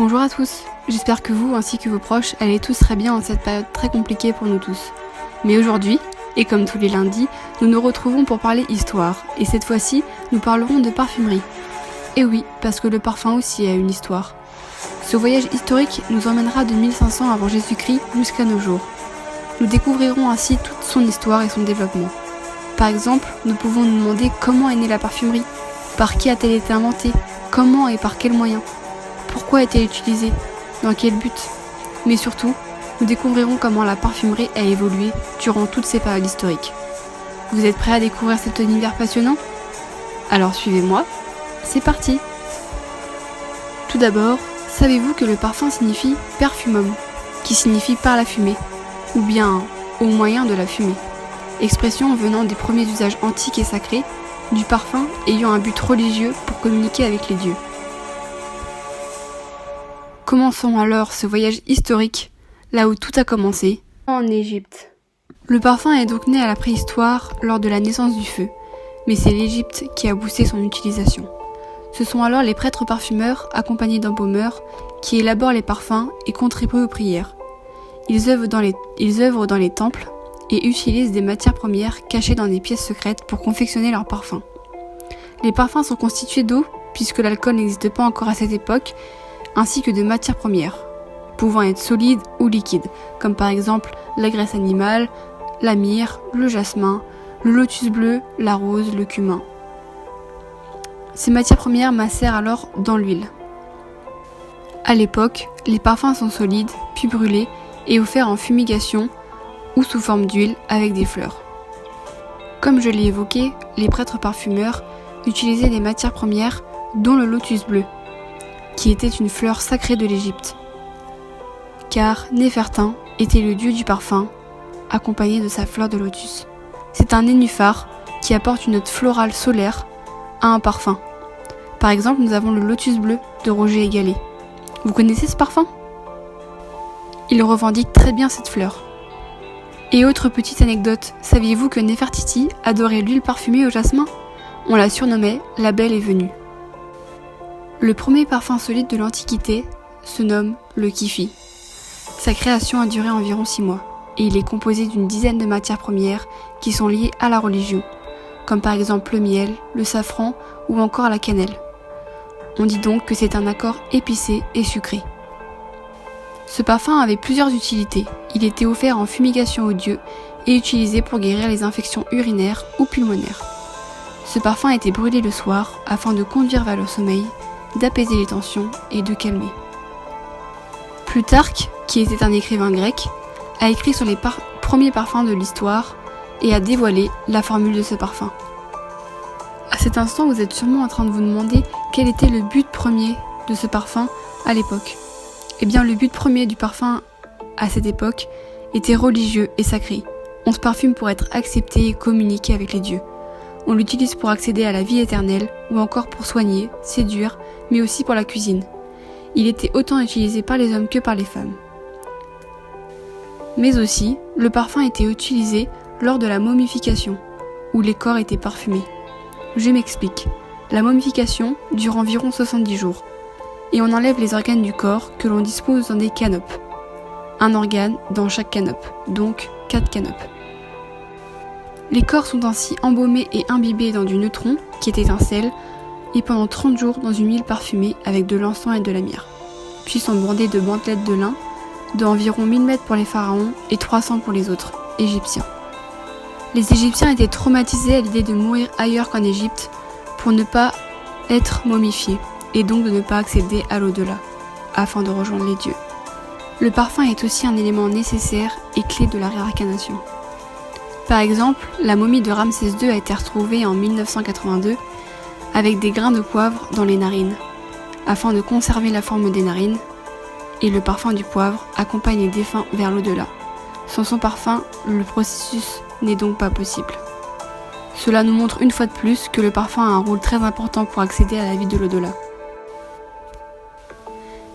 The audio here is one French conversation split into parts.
Bonjour à tous, j'espère que vous ainsi que vos proches allez tous très bien en cette période très compliquée pour nous tous. Mais aujourd'hui, et comme tous les lundis, nous nous retrouvons pour parler histoire, et cette fois-ci, nous parlerons de parfumerie. Et oui, parce que le parfum aussi a une histoire. Ce voyage historique nous emmènera de 1500 avant Jésus-Christ jusqu'à nos jours. Nous découvrirons ainsi toute son histoire et son développement. Par exemple, nous pouvons nous demander comment est née la parfumerie, par qui a-t-elle été inventée, comment et par quels moyens, pourquoi est-elle utilisée, dans quel but. Mais surtout, nous découvrirons comment la parfumerie a évolué durant toutes ces périodes historiques. Vous êtes prêts à découvrir cet univers passionnant ? Alors suivez-moi, c'est parti ! Tout d'abord, savez-vous que le parfum signifie perfumum, qui signifie par la fumée, ou bien au moyen de la fumée, expression venant des premiers usages antiques et sacrés, du parfum ayant un but religieux pour communiquer avec les dieux. Commençons alors ce voyage historique, là où tout a commencé, en Égypte. Le parfum est donc né à la préhistoire lors de la naissance du feu, mais c'est l'Égypte qui a boosté son utilisation. Ce sont alors les prêtres parfumeurs, accompagnés d'embaumeurs, qui élaborent les parfums et contribuent aux prières. Ils œuvrent dans les temples et utilisent des matières premières cachées dans des pièces secrètes pour confectionner leurs parfums. Les parfums sont constitués d'eau, puisque l'alcool n'existe pas encore à cette époque, ainsi que de matières premières, pouvant être solides ou liquides, comme par exemple la graisse animale, la myrrhe, le jasmin, le lotus bleu, la rose, le cumin. Ces matières premières macèrent alors dans l'huile. À l'époque, les parfums sont solides, puis brûlés et offerts en fumigation ou sous forme d'huile avec des fleurs. Comme je l'ai évoqué, les prêtres parfumeurs utilisaient des matières premières dont le lotus bleu, qui était une fleur sacrée de l'Égypte. Car Néfertin était le dieu du parfum, accompagné de sa fleur de lotus. C'est un nénuphar qui apporte une note florale solaire à un parfum. Par exemple, nous avons le lotus bleu de Roger Egalé. Vous connaissez ce parfum ? Il revendique très bien cette fleur. Et autre petite anecdote, saviez-vous que Néfertiti adorait l'huile parfumée au jasmin ? On la surnommait la Belle est venue. Le premier parfum solide de l'Antiquité se nomme le kifi. Sa création a duré environ 6 mois, et il est composé d'une dizaine de matières premières qui sont liées à la religion, comme par exemple le miel, le safran ou encore la cannelle. On dit donc que c'est un accord épicé et sucré. Ce parfum avait plusieurs utilités. Il était offert en fumigation aux dieux et utilisé pour guérir les infections urinaires ou pulmonaires. Ce parfum était brûlé le soir afin de conduire vers le sommeil, d'apaiser les tensions et de calmer. Plutarque, qui était un écrivain grec, a écrit sur les premiers parfums de l'histoire et a dévoilé la formule de ce parfum. À cet instant, vous êtes sûrement en train de vous demander quel était le but premier de ce parfum à l'époque. Eh bien, le but premier du parfum à cette époque était religieux et sacré. On se parfume pour être accepté et communiquer avec les dieux. On l'utilise pour accéder à la vie éternelle ou encore pour soigner, séduire, mais aussi pour la cuisine. Il était autant utilisé par les hommes que par les femmes. Mais aussi, le parfum était utilisé lors de la momification, où les corps étaient parfumés. Je m'explique. La momification dure environ 70 jours, et on enlève les organes du corps que l'on dispose dans des canopes. Un organe dans chaque canope, donc 4 canopes. Les corps sont ainsi embaumés et imbibés dans du neutron, qui est étincelle, et pendant 30 jours dans une huile parfumée avec de l'encens et de la myrrhe. Puis sont bordés de bandelettes de lin, d'environ 1000 mètres pour les pharaons et 300 pour les autres, égyptiens. Les Égyptiens étaient traumatisés à l'idée de mourir ailleurs qu'en Égypte pour ne pas être momifiés, et donc de ne pas accéder à l'au-delà, afin de rejoindre les dieux. Le parfum est aussi un élément nécessaire et clé de la réincarnation. Par exemple, la momie de Ramsès II a été retrouvée en 1982 avec des grains de poivre dans les narines, afin de conserver la forme des narines, et le parfum du poivre accompagne les défunts vers l'au-delà. Sans son parfum, le processus n'est donc pas possible. Cela nous montre une fois de plus que le parfum a un rôle très important pour accéder à la vie de l'au-delà.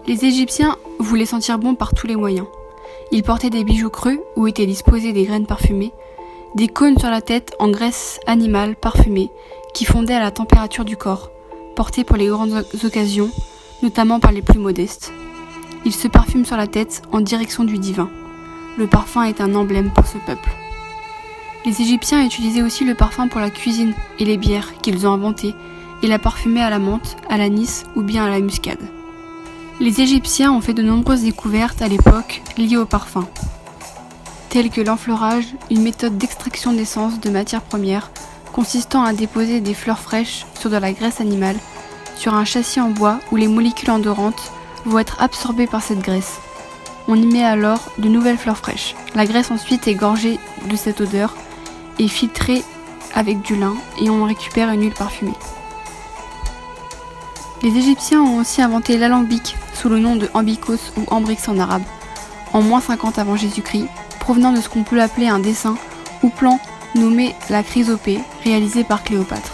Les Égyptiens voulaient sentir bon par tous les moyens. Ils portaient des bijoux creux où étaient disposées des graines parfumées, des cônes sur la tête en graisse animale parfumée qui fondaient à la température du corps, portés pour les grandes occasions, notamment par les plus modestes. Ils se parfument sur la tête en direction du divin. Le parfum est un emblème pour ce peuple. Les Égyptiens utilisaient aussi le parfum pour la cuisine et les bières qu'ils ont inventées et la parfumaient à la menthe, à l'anis ou bien à la muscade. Les Égyptiens ont fait de nombreuses découvertes à l'époque liées au parfum, telles que l'enfleurage, une méthode d'extraction d'essence de matières premières consistant à déposer des fleurs fraîches sur de la graisse animale, sur un châssis en bois où les molécules odorantes vont être absorbées par cette graisse. On y met alors de nouvelles fleurs fraîches. La graisse ensuite est gorgée de cette odeur et filtrée avec du lin et on récupère une huile parfumée. Les Égyptiens ont aussi inventé l'alambic sous le nom de ambikos ou ambrix en arabe, en -50 avant Jésus-Christ, provenant de ce qu'on peut appeler un dessin ou plan nommé la chrysopée, réalisé par Cléopâtre.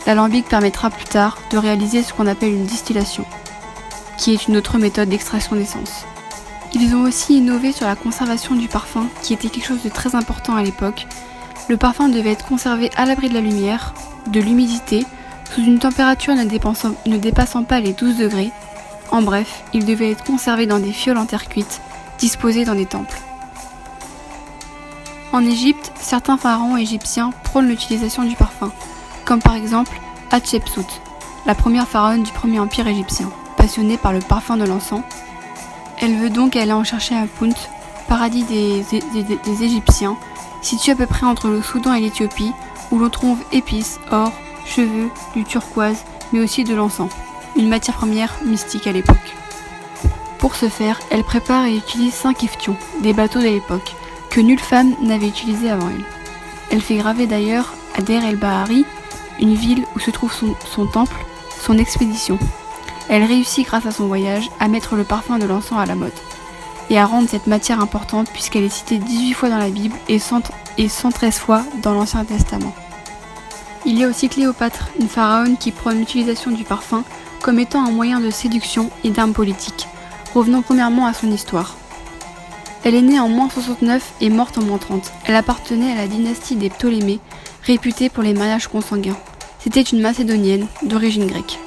L'alambic permettra plus tard de réaliser ce qu'on appelle une distillation, qui est une autre méthode d'extraction d'essence. Ils ont aussi innové sur la conservation du parfum, qui était quelque chose de très important à l'époque. Le parfum devait être conservé à l'abri de la lumière, de l'humidité, sous une température ne dépassant pas les 12 degrés. En bref, il devait être conservé dans des fioles en terre cuite, disposées dans des temples. En Égypte, certains pharaons égyptiens prônent l'utilisation du parfum, comme par exemple Hatshepsut, la première pharaone du premier empire égyptien, passionnée par le parfum de l'encens. Elle veut donc aller en chercher à Punt, paradis des Égyptiens, situé à peu près entre le Soudan et l'Éthiopie, où l'on trouve épices, or, cheveux, du turquoise, mais aussi de l'encens, une matière première mystique à l'époque. Pour ce faire, elle prépare et utilise 5 iftions, des bateaux de l'époque, que nulle femme n'avait utilisé avant elle. Elle fait graver d'ailleurs à Der el-Bahari, une ville où se trouve son temple, son expédition. Elle réussit grâce à son voyage à mettre le parfum de l'encens à la mode, et à rendre cette matière importante puisqu'elle est citée 18 fois dans la Bible et 113 fois dans l'Ancien Testament. Il y a aussi Cléopâtre, une pharaone qui prône l'utilisation du parfum comme étant un moyen de séduction et d'arme politique. Revenons premièrement à son histoire. Elle est née en -69 et morte en -30. Elle appartenait à la dynastie des Ptolémées, réputée pour les mariages consanguins. C'était une Macédonienne d'origine grecque.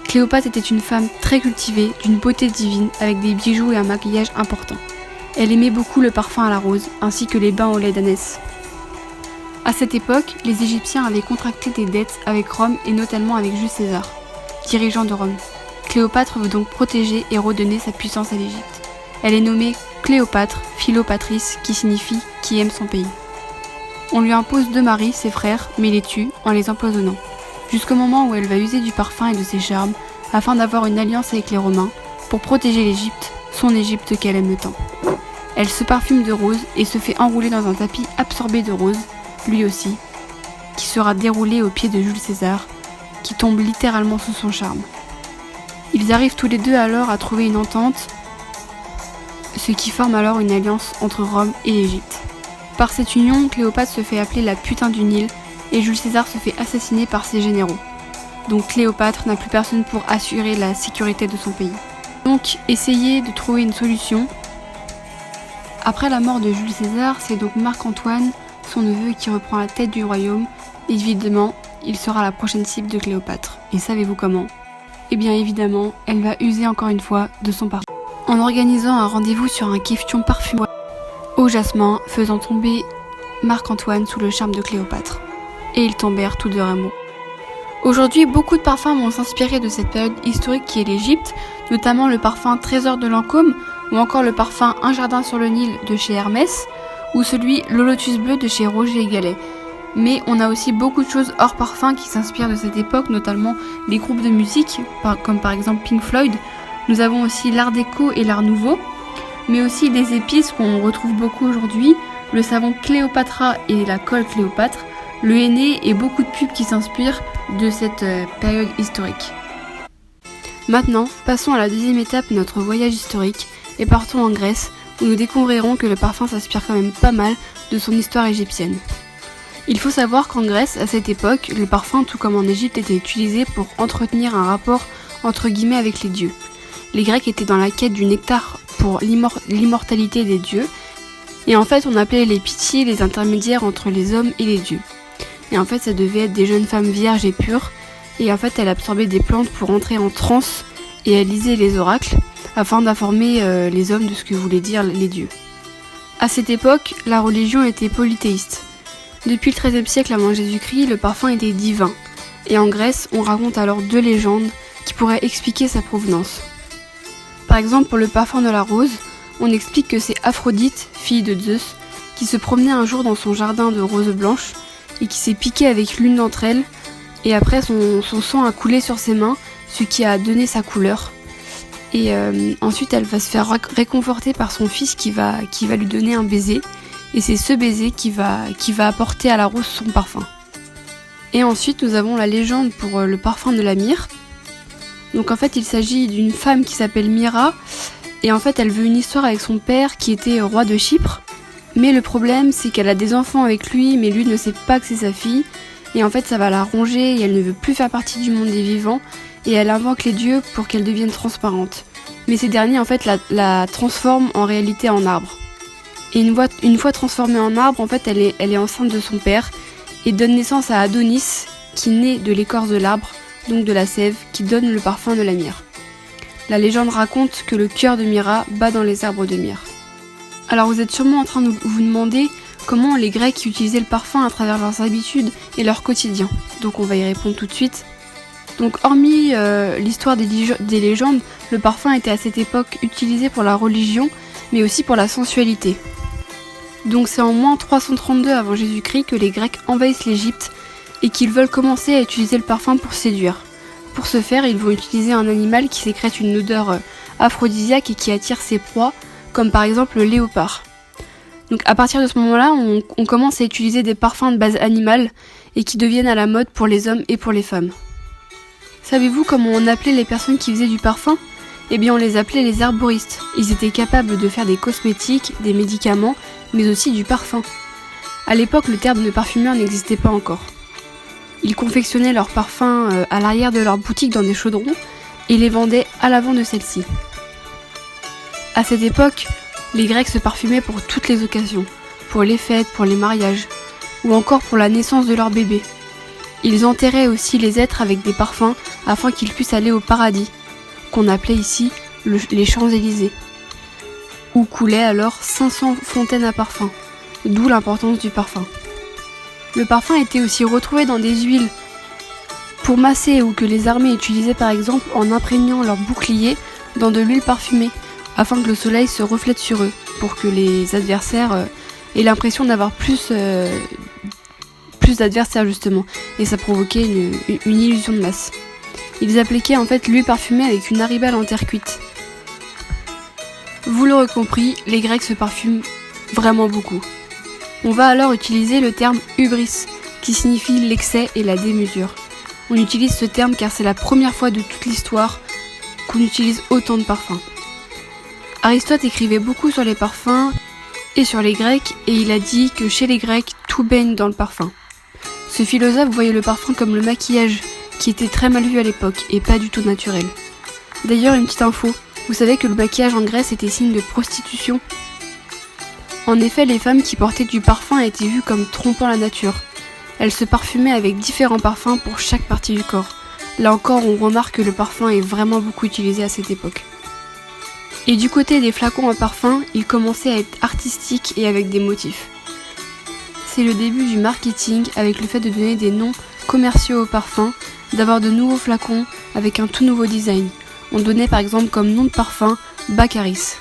Cléopâtre était une femme très cultivée, d'une beauté divine, avec des bijoux et un maquillage important. Elle aimait beaucoup le parfum à la rose, ainsi que les bains au lait d'ânesse. À cette époque, les Égyptiens avaient contracté des dettes avec Rome et notamment avec Jules César, dirigeant de Rome. Cléopâtre veut donc protéger et redonner sa puissance à l'Égypte. Elle est nommée Cléopâtre, Philopatrice, qui signifie « qui aime son pays ». On lui impose 2 maris, ses frères, mais les tue en les empoisonnant, jusqu'au moment où elle va user du parfum et de ses charmes afin d'avoir une alliance avec les Romains pour protéger l'Égypte, son Égypte qu'elle aime tant. Elle se parfume de rose et se fait enrouler dans un tapis absorbé de rose, lui aussi, qui sera déroulé aux pieds de Jules César, qui tombe littéralement sous son charme. Ils arrivent tous les deux alors à trouver une entente, ce qui forme alors une alliance entre Rome et l'Égypte. Par cette union, Cléopâtre se fait appeler la putain du Nil et Jules César se fait assassiner par ses généraux. Donc Cléopâtre n'a plus personne pour assurer la sécurité de son pays. Donc essayer de trouver une solution. Après la mort de Jules César, c'est donc Marc-Antoine, son neveu, qui reprend la tête du royaume. Évidemment, il sera la prochaine cible de Cléopâtre. Et savez-vous comment ? Eh bien évidemment, elle va user encore une fois de son parfum, en organisant un rendez-vous sur un kéftion parfumé au jasmin, faisant tomber Marc-Antoine sous le charme de Cléopâtre. Et ils tombèrent tous deux amoureux. Aujourd'hui, beaucoup de parfums vont s'inspirer de cette période historique qui est l'Égypte, notamment le parfum Trésor de Lancôme, ou encore le parfum Un jardin sur le Nil de chez Hermès, ou celui Le Lotus bleu de chez Roger et Gallet. Mais on a aussi beaucoup de choses hors parfum qui s'inspirent de cette époque, notamment les groupes de musique, comme par exemple Pink Floyd. Nous avons aussi l'art déco et l'art nouveau, mais aussi des épices qu'on retrouve beaucoup aujourd'hui, le savon Cléopatra et la colle Cléopâtre, le henné et beaucoup de pubs qui s'inspirent de cette période historique. Maintenant, passons à la deuxième étape de notre voyage historique et partons en Grèce, où nous découvrirons que le parfum s'inspire quand même pas mal de son histoire égyptienne. Il faut savoir qu'en Grèce, à cette époque, le parfum, tout comme en Égypte, était utilisé pour entretenir un rapport entre guillemets avec les dieux. Les Grecs étaient dans la quête du nectar pour l'immortalité des dieux, et en fait on appelait les pitiés les intermédiaires entre les hommes et les dieux. Et en fait ça devait être des jeunes femmes vierges et pures, et en fait elle absorbait des plantes pour entrer en transe, et elle lisait les oracles, afin d'informer les hommes de ce que voulaient dire les dieux. À cette époque, la religion était polythéiste. Depuis le XIIIe siècle avant Jésus-Christ, le parfum était divin. Et en Grèce, on raconte alors 2 légendes qui pourraient expliquer sa provenance. Par exemple, pour le parfum de la rose, on explique que c'est Aphrodite, fille de Zeus, qui se promenait un jour dans son jardin de roses blanches et qui s'est piqué avec l'une d'entre elles, et après son sang a coulé sur ses mains, ce qui a donné sa couleur. Et ensuite elle va se faire réconforter par son fils qui va lui donner un baiser, et c'est ce baiser qui va apporter à la rose son parfum. Et ensuite nous avons la légende pour le parfum de la myrrhe. Donc en fait il s'agit d'une femme qui s'appelle Myrrha, et en fait elle veut une histoire avec son père qui était roi de Chypre, mais le problème c'est qu'elle a des enfants avec lui, mais lui ne sait pas que c'est sa fille, et en fait ça va la ronger et elle ne veut plus faire partie du monde des vivants, et elle invoque les dieux pour qu'elle devienne transparente. Mais ces derniers en fait la transforment en réalité en arbre. Et une fois transformée en arbre, en fait elle est enceinte de son père et donne naissance à Adonis qui naît de l'écorce de l'arbre, donc de la sève, qui donne le parfum de la myrrhe. La légende raconte que le cœur de Myrrha bat dans les arbres de myrrhe. Alors vous êtes sûrement en train de vous demander comment les Grecs utilisaient le parfum à travers leurs habitudes et leur quotidien. Donc on va y répondre tout de suite. Donc hormis l'histoire des légendes, le parfum était à cette époque utilisé pour la religion, mais aussi pour la sensualité. Donc c'est en moins 332 avant Jésus-Christ que les Grecs envahissent l'Égypte et qu'ils veulent commencer à utiliser le parfum pour séduire. Pour ce faire, ils vont utiliser un animal qui sécrète une odeur aphrodisiaque et qui attire ses proies, comme par exemple le léopard. Donc à partir de ce moment-là, on commence à utiliser des parfums de base animale et qui deviennent à la mode pour les hommes et pour les femmes. Savez-vous comment on appelait les personnes qui faisaient du parfum ? Eh bien on les appelait les herboristes. Ils étaient capables de faire des cosmétiques, des médicaments, mais aussi du parfum. À l'époque, le terme de parfumeur n'existait pas encore. Ils confectionnaient leurs parfums à l'arrière de leur boutique dans des chaudrons et les vendaient à l'avant de celle-ci. À cette époque, les Grecs se parfumaient pour toutes les occasions, pour les fêtes, pour les mariages, ou encore pour la naissance de leur bébé. Ils enterraient aussi les êtres avec des parfums afin qu'ils puissent aller au paradis, qu'on appelait ici les Champs-Élysées, où coulaient alors 500 fontaines à parfum, d'où l'importance du parfum. Le parfum était aussi retrouvé dans des huiles pour masser ou que les armées utilisaient par exemple en imprégnant leurs boucliers dans de l'huile parfumée, afin que le soleil se reflète sur eux, pour que les adversaires aient l'impression d'avoir plus d'adversaires justement, et ça provoquait une illusion de masse. Ils appliquaient en fait l'huile parfumée avec une haribelle en terre cuite. Vous l'aurez compris, les Grecs se parfument vraiment beaucoup. On va alors utiliser le terme hubris, qui signifie l'excès et la démesure. On utilise ce terme car c'est la première fois de toute l'histoire qu'on utilise autant de parfums. Aristote écrivait beaucoup sur les parfums et sur les Grecs, et il a dit que chez les Grecs, tout baigne dans le parfum. Ce philosophe voyait le parfum comme le maquillage, qui était très mal vu à l'époque et pas du tout naturel. D'ailleurs, une petite info, vous savez que le maquillage en Grèce était signe de prostitution ? En effet, les femmes qui portaient du parfum étaient vues comme trompant la nature. Elles se parfumaient avec différents parfums pour chaque partie du corps. Là encore, on remarque que le parfum est vraiment beaucoup utilisé à cette époque. Et du côté des flacons à parfum, ils commençaient à être artistiques et avec des motifs. C'est le début du marketing avec le fait de donner des noms commerciaux aux parfums, d'avoir de nouveaux flacons avec un tout nouveau design. On donnait par exemple comme nom de parfum Baccaris.